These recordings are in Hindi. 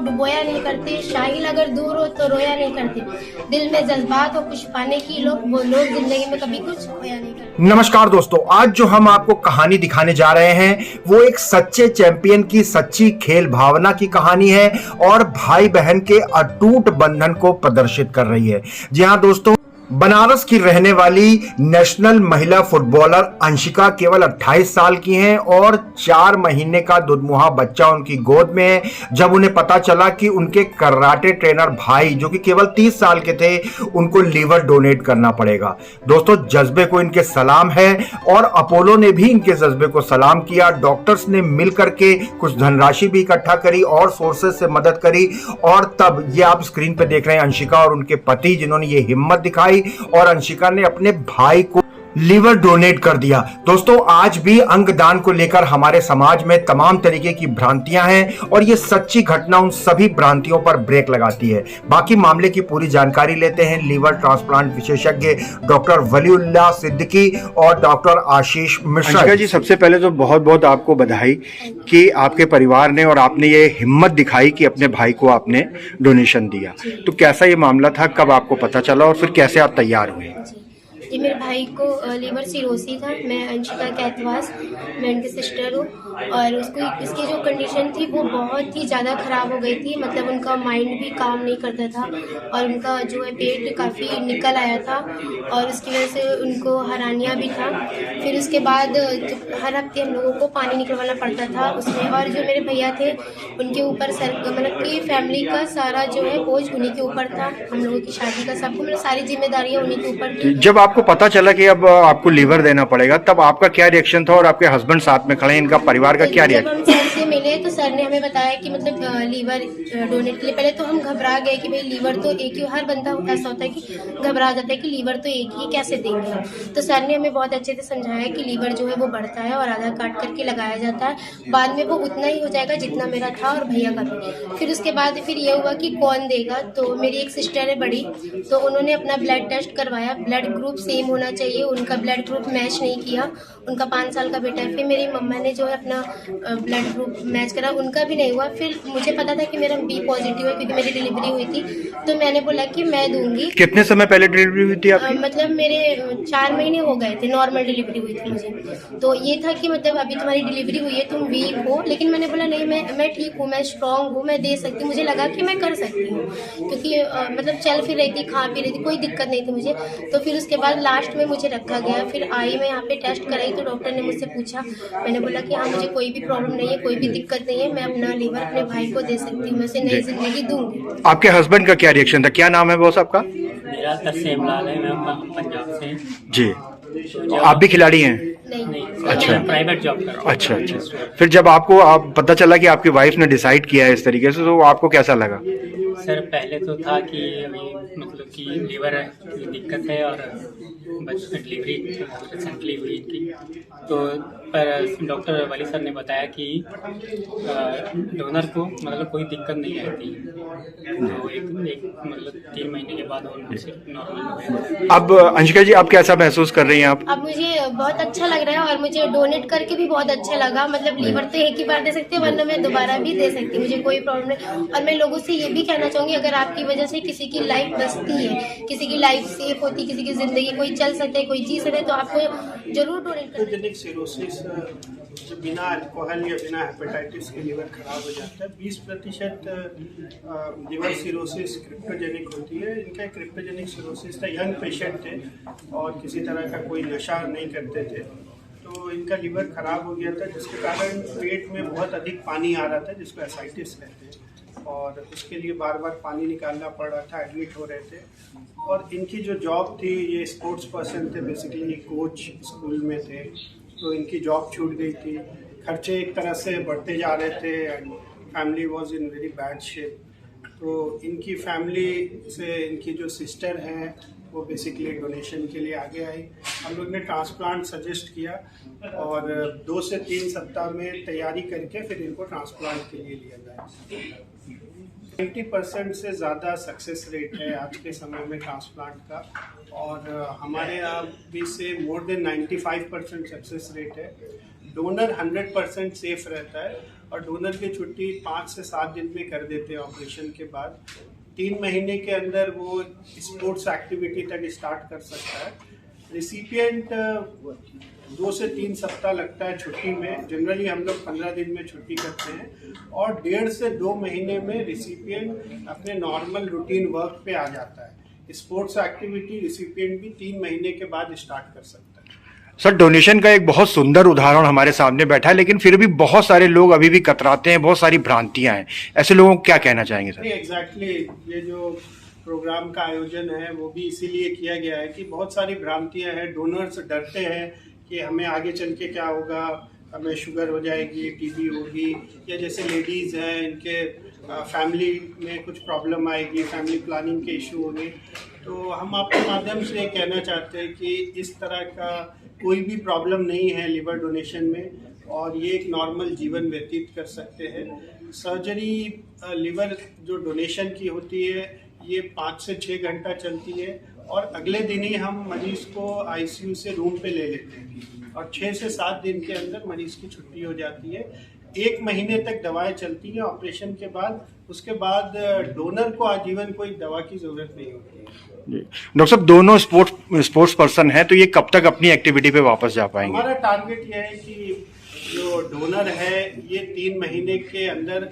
डुबोया नहीं करते, शाहिल अगर दूर हो तो रोया नहीं करते। दिल में जज्बात हो कुछ पाने की वो लोग जिंदगी में कभी कुछ खोया नहीं करते। नमस्कार दोस्तों, आज जो हम आपको कहानी दिखाने जा रहे हैं वो एक सच्चे चैंपियन की सच्ची खेल भावना की कहानी है और भाई बहन के अटूट बंधन को प्रदर्शित कर रही है। जी हाँ दोस्तों, बनारस की रहने वाली नेशनल महिला फुटबॉलर अंशिका केवल 28 साल की हैं और 4 महीने का दुधमुहा बच्चा उनकी गोद में है। जब उन्हें पता चला कि उनके कराटे ट्रेनर भाई जो कि केवल 30 साल के थे, उनको लीवर डोनेट करना पड़ेगा। दोस्तों, जज्बे को इनके सलाम है और अपोलो ने भी इनके जज्बे को सलाम किया। डॉक्टर्स ने मिलकर के कुछ धनराशि भी इकट्ठा करी और सोर्सेज से मदद करी और तब ये आप स्क्रीन पे देख रहे हैं अंशिका और उनके पति, जिन्होंने ये हिम्मत दिखाई और अंशिका ने अपने भाई को लीवर डोनेट कर दिया। दोस्तों, आज भी अंगदान को लेकर हमारे समाज में तमाम तरीके की भ्रांतियां हैं और ये सच्ची घटना उन सभी भ्रांतियों पर ब्रेक लगाती है। बाकी मामले की पूरी जानकारी लेते हैं लीवर ट्रांसप्लांट विशेषज्ञ डॉक्टर वलीउल्लाह सिद्दीकी और डॉक्टर आशीष मिश्रा। अंशिका जी, सबसे पहले तो बहुत बहुत आपको बधाई कि आपके परिवार ने और आपने ये हिम्मत दिखाई कि अपने भाई को आपने डोनेशन दिया। तो कैसा ये मामला था, कब आपको पता चला और फिर कैसे आप तैयार हुए? जी, मेरे भाई को लीवर सिरोसी था। मैं अंशिका कैथवास, मैं उनकी सिस्टर हूँ और उसको इसकी जो कंडीशन थी वो बहुत ही ज़्यादा ख़राब हो गई थी। मतलब उनका माइंड भी काम नहीं करता था और उनका जो है पेट काफ़ी निकल आया था और उसकी वजह से उनको हरानिया भी था। फिर उसके बाद हर हफ्ते हम लोगों को पानी निकलवाना पड़ता था उसमें। और जो मेरे भैया थे उनके ऊपर मतलब कि फैमिली का सारा जो है बोझ उन्हीं के ऊपर था। हम लोगों की शादी का सबको मतलब सारी जिम्मेदारियाँ उन्हीं के ऊपर थी। जब आपको पता चला कि अब आपको लीवर देना पड़ेगा, तब आपका क्या रिएक्शन था और आपके हस्बैंड साथ में खड़े हैं, इनका परिवार का क्या रिएक्शन? जब हम सर से मिले तो सर ने हमें बताया कि मतलब लीवर डोनेट के लिए पहले तो हम घबरा गए कि भाई लीवर तो एक ही, हर बंदा ऐसा होता है कि घबरा जाता है कि लीवर तो एक ही कैसे देंगे हम। तो सर ने हमें बहुत अच्छे से समझाया कि लीवर जो है वो बढ़ता है और आधा काट करके लगाया जाता है। बाद में वो उतना ही हो जाएगा जितना मेरा था और भैया का भी। फिर उसके बाद फिर ये हुआ कि कौन देगा, तो मेरी एक सिस्टर है बड़ी, तो उन्होंने अपना ब्लड टेस्ट करवाया। ब्लड ग्रुप सेम होना चाहिए, उनका ब्लड ग्रुप मैच नहीं किया। उनका 5 साल का बेटा है। फिर मेरी मम्मा ने जो है अपना ब्लड ग्रुप मैच करा, उनका भी नहीं हुआ। फिर मुझे पता था कि मेरा बी पॉजिटिव है क्योंकि मेरी डिलीवरी हुई थी, तो मैंने बोला कि मैं दूंगी। कितने समय पहले डिलीवरी हुई थी आपकी? मतलब मेरे 4 महीने हो गए थे, नॉर्मल डिलीवरी हुई थी मुझे। तो ये था कि मतलब अभी तुम्हारी डिलीवरी हुई है, तुम वीक हो। लेकिन मैंने बोला नहीं, मैं ठीक हूँ, मैं स्ट्रांग हूँ, मैं दे सकती हूँ। मुझे लगा कि मैं कर सकती हूँ क्योंकि मतलब चल फिर रही थी, खा पी रही थी, कोई दिक्कत नहीं थी मुझे। तो फिर उसके बाद लास्ट में मुझे रखा गया। फिर आई मैं यहाँ पे टेस्ट कराई तो डॉक्टर ने मुझसे पूछा, मैंने बोला कि हाँ मुझे कोई भी प्रॉब्लम नहीं है, कोई भी दिक्कत नहीं है, मैं अपना लीवर अपने भाई को दे सकती हूँ, मैं उसे नई जिंदगी दूंगी। आपके हस्बैंड का क्या रिएक्शन था? क्या नाम है बॉस आपका? मेरा तरसेम लाल है, मैं पंजाब से। जी, आप भी खिलाड़ी हैं? नहीं। अच्छा, प्राइवेट जॉब कर रहा हूँ। अच्छा। फिर जब आपको पता चला कि आपकी वाइफ ने डिसाइड किया है इस तरीके से, तो आपको कैसा लगा? सर पहले तो था कि अभी मतलब कि लीवर की दिक्कत है और बच्चे डिलीवरी रिसेंटली हुई इनकी, तो पर डॉक्टर वली सर ने बताया कि डोनर को मतलब कोई दिक्कत नहीं आती। तो एक मतलब 3 महीने के बाद और नॉर्मल हो गया। अब अंशिका जी, आप कैसा महसूस कर रही हैं आप? अब मुझे बहुत अच्छा लग रहा है और मुझे डोनेट करके भी बहुत अच्छा लगा। मतलब लीवर तो एक ही बार दे सकते हैं, वरना मैं दोबारा भी दे सकती हूँ, मुझे कोई प्रॉब्लम नहीं। और मैं लोगों से ये भी कहना चाहूँगी, अगर आपकी वजह से किसी की लाइफ बचती है, किसी की लाइफ सेफ होती, किसी की ज़िंदगी कोई चल सकता है, कोई जी सकता है, तो आपको जरूर डोनेट करना चाहिए। सिरोसिस जो बिना अल्कोहल या बिना हेपेटाइटिस के लीवर खराब हो जाता है। 20% लीवर सिरोसिस क्रिप्टोजेनिक होती है। इनका क्रिप्टोजेनिक सिरोसिस था, यंग पेशेंट थे और किसी तरह का कोई नशा नहीं करते थे, तो इनका लीवर खराब हो गया था, जिसके कारण पेट में बहुत अधिक पानी आ रहा था, जिसको एसाइटिस कहते हैं। और उसके लिए बार बार पानी निकालना पड़ रहा था, एडमिट हो रहे थे। और इनकी जो जॉब थी, ये स्पोर्ट्स पर्सन थे, बेसिकली कोच स्कूल में थे, तो इनकी जॉब छूट गई थी। खर्चे एक तरह से बढ़ते जा रहे थे and family was in very bad shape. तो इनकी फैमिली से इनकी जो सिस्टर हैं वो बेसिकली डोनेशन के लिए आगे आई। हम लोग ने ट्रांसप्लांट सजेस्ट किया और 2 से 3 सप्ताह में तैयारी करके फिर इनको ट्रांसप्लांट के लिए लिया गया। 90% से ज़्यादा सक्सेस रेट है आज के समय में ट्रांसप्लांट का, और हमारे यहाँ भी से मोर देन 95% सक्सेस रेट है। डोनर 100% सेफ रहता है और डोनर की छुट्टी 5 से 7 दिन में कर देते हैं ऑपरेशन के बाद। 3 महीने के अंदर वो स्पोर्ट्स एक्टिविटी तक स्टार्ट कर सकता है। रिसिपिएंट 2 से 3 सप्ताह लगता है छुट्टी में, जनरली हम लोग 15 दिन में छुट्टी करते हैं और 1.5 से 2 महीने में रिसिपिएंट अपने नॉर्मल रूटीन वर्क पे आ जाता है। स्पोर्ट्स एक्टिविटी रिसिपिएंट भी 3 महीने के बाद स्टार्ट कर सकता है। सर, डोनेशन का एक बहुत सुंदर उदाहरण हमारे सामने बैठा है, लेकिन फिर भी बहुत सारे लोग अभी भी कतराते हैं, बहुत सारी भ्रांतियां हैं। ऐसे लोगों को क्या कहना चाहेंगे सर? एग्जैक्टली ये जो प्रोग्राम का आयोजन है वो भी इसीलिए किया गया है कि बहुत सारी भ्रांतियां हैं। डोनर्स डरते हैं कि हमें आगे चल के क्या होगा, हमें शुगर हो जाएगी, टीबी होगी, या जैसे लेडीज़ हैं इनके फैमिली में कुछ प्रॉब्लम आएगी, फैमिली प्लानिंग के इशू होंगे। तो हम आपके माध्यम से कहना चाहते हैं कि इस तरह का कोई भी प्रॉब्लम नहीं है लिवर डोनेशन में और ये एक नॉर्मल जीवन व्यतीत कर सकते हैं। सर्जरी लिवर जो डोनेशन की होती है ये 5 से 6 घंटा चलती है और अगले दिन ही हम मरीज को आईसीयू से रूम पे ले लेते हैं और 6 से 7 दिन के अंदर मरीज की छुट्टी हो जाती है। 1 महीने तक दवाएं चलती हैं ऑपरेशन के बाद। उसके बाद डोनर को आजीवन कोई दवा की जरूरत नहीं होती है। डॉक्टर साहब, दोनों स्पोर्ट्स पर्सन हैं, तो ये कब तक अपनी एक्टिविटी पे वापस जा पाएंगे? हमारा टारगेट यह है कि जो डोनर है ये 3 महीने के अंदर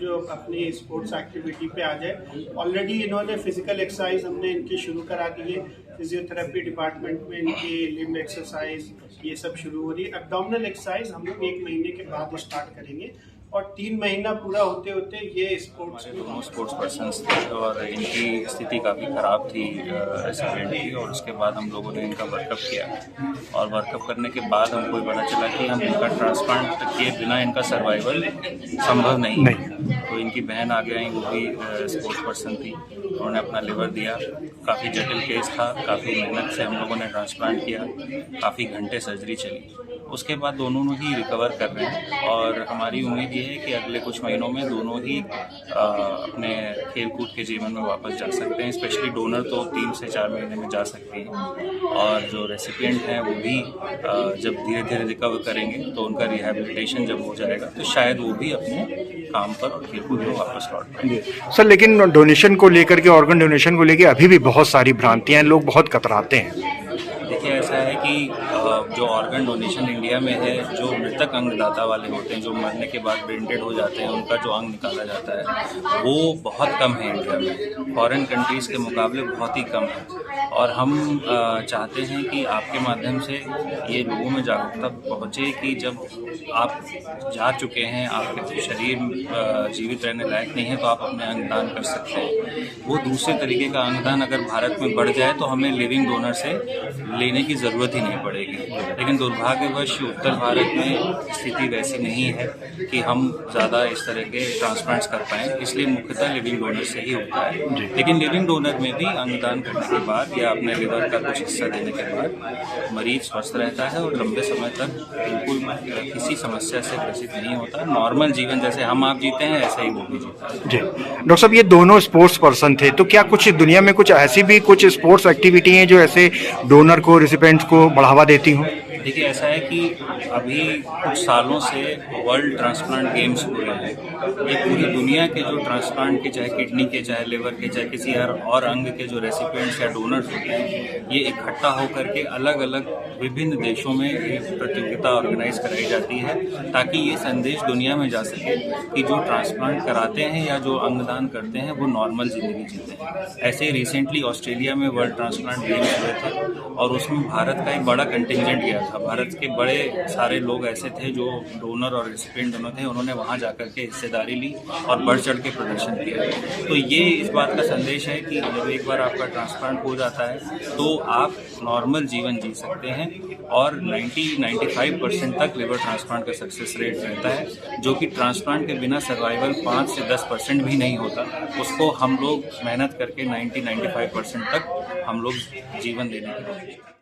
जो अपनी स्पोर्ट्स एक्टिविटी पे आ जाए। ऑलरेडी इन्होंने फिजिकल एक्सरसाइज हमने इनकी शुरू करा दी है। फिजियोथेरेपी डिपार्टमेंट में इनकी लिम्ब एक्सरसाइज ये सब शुरू हो रही है। एब्डोमिनल एक्सरसाइज हम लोग 1 महीने के बाद स्टार्ट करेंगे और 3 महीना पूरा होते होते ये स्पोर्ट्स पर्सन थे और इनकी स्थिति काफ़ी ख़राब थी रेसिडेंट की, और उसके बाद हम लोगों ने इनका वर्कअप किया और वर्कअप करने के बाद हमको पता चला कि हम इनका ट्रांसप्लांट किए बिना इनका सर्वाइवल संभव नहीं है। तो इनकी बहन आगे आई, वो भी स्पोर्ट्स पर्सन थी, उन्होंने अपना लिवर दिया। काफ़ी जटिल केस था, काफ़ी मेहनत से हम लोगों ने ट्रांसप्लांट किया, काफ़ी घंटे सर्जरी चली। उसके बाद दोनों ही रिकवर कर रहे हैं और हमारी उम्मीद ये है कि अगले कुछ महीनों में दोनों ही अपने खेल कूद के जीवन में वापस जा सकते हैं। स्पेशली डोनर तो 3 से 4 महीने में जा सकते हैं और जो रेसिपिएंट हैं वो भी जब धीरे धीरे रिकवर करेंगे तो उनका रिहैबिलिटेशन जब हो जाएगा तो शायद वो भी अपने काम पर और खेल कूद में वापस लौट पाएंगे। सर, लेकिन डोनेशन को लेकर के, ऑर्गन डोनेशन को लेकर अभी भी बहुत सारी भ्रांतियां हैं, लोग बहुत कतराते हैं। देखिए, ऐसा है कि जो ऑर्गन डोनेशन इंडिया में है, जो मृतक अंगदाता वाले होते हैं, जो मरने के बाद ब्रेन डेड हो जाते हैं, उनका जो अंग निकाला जाता है वो बहुत कम है इंडिया में। फॉरेन कंट्रीज़ के मुकाबले बहुत ही कम है और हम चाहते हैं कि आपके माध्यम से ये लोगों में जागरूकता पहुँचे कि जब आप जा चुके हैं, आपके शरीर जीवित रहने लायक नहीं है, तो आप अपने अंगदान कर सकते हैं। वो दूसरे तरीके का अंगदान अगर भारत में बढ़ जाए तो हमें लिविंग डोनर से लेने की ज़रूरत ही नहीं पड़ेगी। लेकिन दुर्भाग्यवश उत्तर भारत में स्थिति वैसी नहीं है कि हम ज़्यादा इस तरह के ट्रांसप्लांट्स कर पाएँ, इसलिए मुख्यतः लिविंग डोनर से ही होता है। लेकिन लिविंग डोनर में भी अंगदान करने के बाद या अपने लिवर का कुछ हिस्सा देने के बाद मरीज स्वस्थ रहता है और लंबे समय तक बिल्कुल किसी समस्या से ग्रसित नहीं होता। नॉर्मल जीवन जैसे हम आप जीते हैं ऐसे ही वो भी जीता है। जी डॉक्टर साहब, ये दोनों स्पोर्ट्स पर्सन थे, तो क्या कुछ दुनिया में कुछ ऐसी भी कुछ स्पोर्ट्स एक्टिविटी हैं जो ऐसे डोनर को, रिसिपेंट को बढ़ावा देती हूँ? देखिए, ऐसा है कि अभी कुछ सालों से वर्ल्ड ट्रांसप्लांट गेम्स हो रहे हैं। ये पूरी दुनिया के जो ट्रांसप्लांट के, चाहे किडनी के, चाहे लिवर के, चाहे किसी और अंग के जो रेसिपिएंट्स या डोनर्स होते हैं, ये इकट्ठा होकर के अलग अलग विभिन्न देशों में ये प्रतियोगिता ऑर्गेनाइज कराई जाती है ताकि ये संदेश दुनिया में जा सके कि जो ट्रांसप्लांट कराते हैं या जो अंगदान करते हैं वो नॉर्मल ज़िंदगी जीते हैं। ऐसे ही रिसेंटली ऑस्ट्रेलिया में वर्ल्ड ट्रांसप्लांट गेम्स हुए थे और उसमें भारत का एक बड़ा कंटिंजेंट गया था। भारत के बड़े सारे लोग ऐसे थे जो डोनर और रेसिपिएंट दोनों थे, उन्होंने वहाँ जाकर के हिस्सेदारी ली और बढ़ चढ़ के प्रदर्शन किया। तो ये इस बात का संदेश है कि जब एक बार आपका ट्रांसप्लांट हो जाता है तो आप नॉर्मल जीवन जी सकते हैं और 90-95% तक लिवर ट्रांसप्लांट का सक्सेस रेट रहता है, जो कि ट्रांसप्लांट के बिना सर्वाइवल 5 से 10% भी नहीं होता। उसको हम लोग मेहनत करके 90-95% तक हम लोग जीवन देने की कोशिश करते हैं।